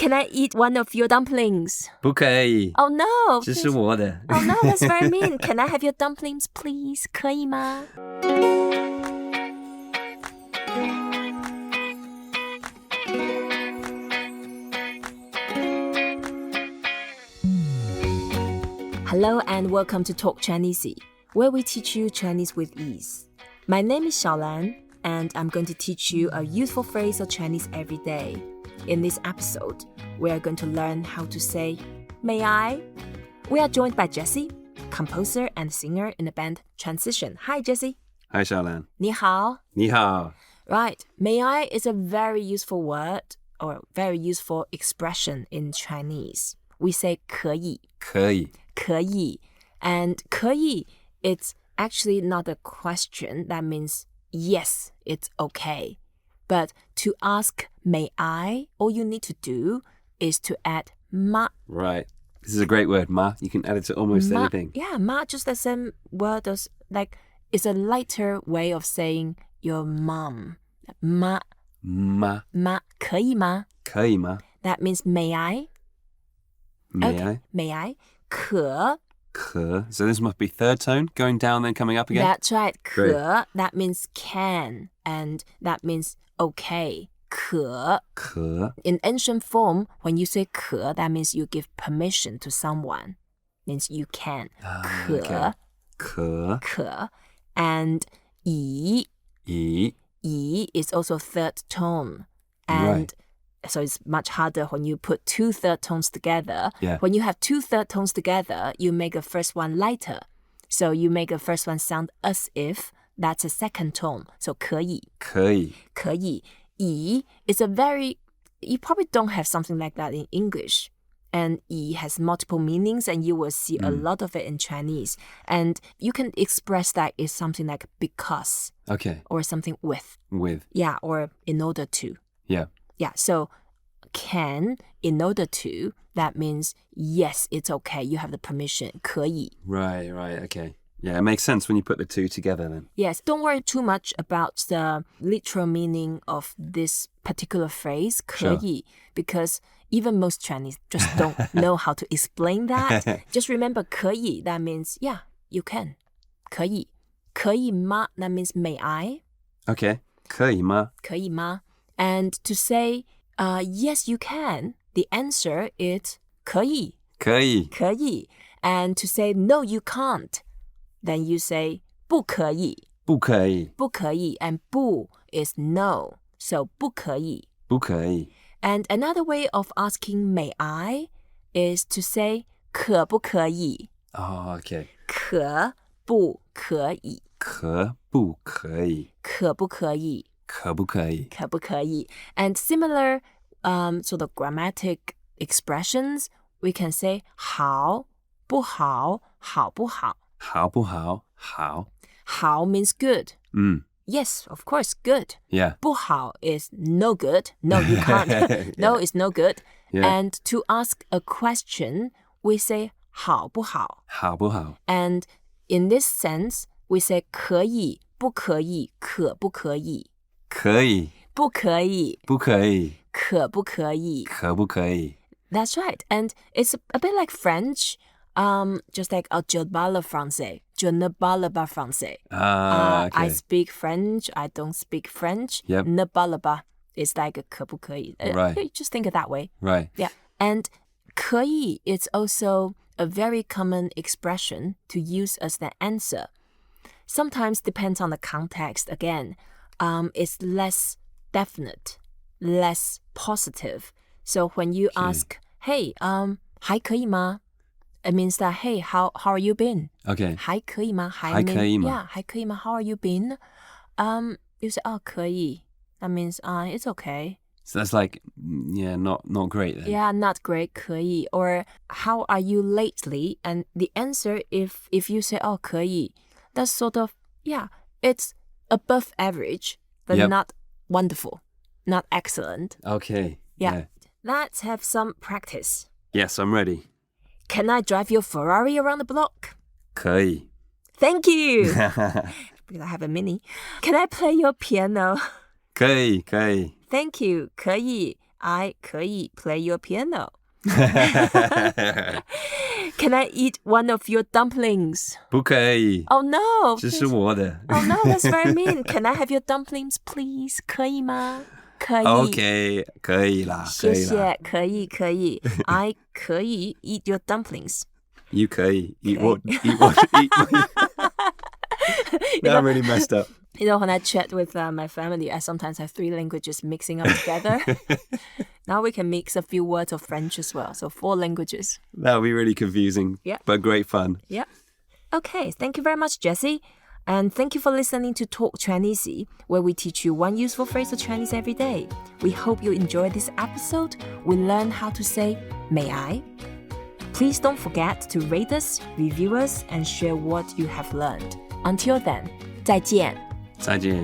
Can I eat one of your dumplings? 不可以 Oh no! 这是我的 Oh no, that's very mean. Can I have your dumplings, please? 可以吗？ Hello and welcome to Talk Chineasy, where we teach you Chinese with ease. My name is ShaoLan, and I'm going to teach you a useful phrase of Chinese every day. In this episode, we are going to learn how to say, May I? We are joined by Jesse, composer and singer in the band Transition. Hi, Jesse. Hi, ShaoLan. 你好. 你好 Right, may I is a very useful word or very useful expression in Chinese. We say 可以.可以可以. And 可以, it's actually not a question. That means yes, it's okay. But to ask may I, all you need to do is to add ma. Right. This is a great word, ma. You can add it to almost Ma, anything. yeah, ma, just the same word as like it's a lighter way of saying your mom. Ma, 可以吗? 可以吗 That means may I? May Okay, I? May I? 可. 可 So this must be third tone, going down then coming up again? That's right. Great. 可, that means can, and that means okay. 可. 可 In ancient form, when you say 可, that means you give permission to someone. Means you can. 可, okay. 可 可. And 以 is also third tone. And so it's much harder when you put two third tones together. Yeah. When you have two third tones together, you make the first one lighter. So you make the first one sound as if that's a second tone. So 可以.可以可以. 以 is a very, you probably don't have something like that in English. And 以 has multiple meanings and you will see a lot of it in Chinese. And you can express that as something like because Okay. or something with. With. Yeah, or in order to. Yeah. Yeah, so can, in order to, that means yes, it's okay. You have the permission. 可以. Right. Okay. Yeah, it makes sense when you put the two together then. Yes, don't worry too much about the literal meaning of this particular phrase, 可以, because even most Chinese just don't know how to explain that. Just remember 可以, that means, yeah, you can. 可以. 可以吗, that means may I? Okay. 可以吗可以吗? And to say, yes, you can, the answer is 可以.可以可以. And to say, no, you can't, then you say 不可以.不可以不可以. And 不 is no. So 不可以. 不可以 And another way of asking may I is to say 可不可以. Oh, okay. 可不可以.可不可以可不可以.可不可以可不可以. And similar sort of grammatic expressions, we can say 好不好,好不好. 好不好好好 means good. Yes, of course, good. Yeah. 不好 is no good. No, you can't. No, it's no good. Yeah. And to ask a question, we say 好不好. 好不好 And in this sense, we say 可以不可以可不可以可以不可以不可以可不可以可不可以 That's right. And it's a bit like French, just like je parle français. Je ne parle pas français. Ah, okay. I speak French. I don't speak French. Yep. Ne parle pas is like 可不可以. Right. Just think it that way. Right. Yeah. And 可以 is also a very common expression to use as the answer. Sometimes depends on the context. Again, it's less definite, less positive. So when you ask, hey, 还可以吗? It means that, hey, how are you been? Okay. 还可以吗? 还可以吗? Yeah, 还可以吗? How are you been? You say, 可以. That means, it's okay. So that's like, yeah, not great then. Yeah, not great, 可以. Or how are you lately? And the answer, if you say, 可以, that's sort of, yeah, it's above average, but Yep. not wonderful, not excellent. Okay. Yeah. Let's have some practice. Yes, I'm ready. Can I drive your Ferrari around the block? 可以 Thank you. Because I have a mini. Can I play your piano? 可以 Thank you. 可以. I 可以 play your piano. Can I eat one of your dumplings? 不可以 Oh no! 这是我的 Oh no, that's very mean. Can I have your dumplings, please? 可以吗？可以 OK 可以啦谢谢可以 I 可以 eat your dumplings. You 可以 eat what eat what That really messed up. You know, when I chat with my family, I sometimes have 3 languages mixing up together. Now we can mix a few words of French as well. So 4 languages. That would be really confusing, Yeah. but great fun. Yeah. Okay, thank you very much, Jesse. And thank you for listening to Talk Chineasy, where we teach you one useful phrase of Chinese every day. We hope you enjoyed this episode. We learn how to say, may I? Please don't forget to rate us, review us, and share what you have learned. Until then, 再见。再见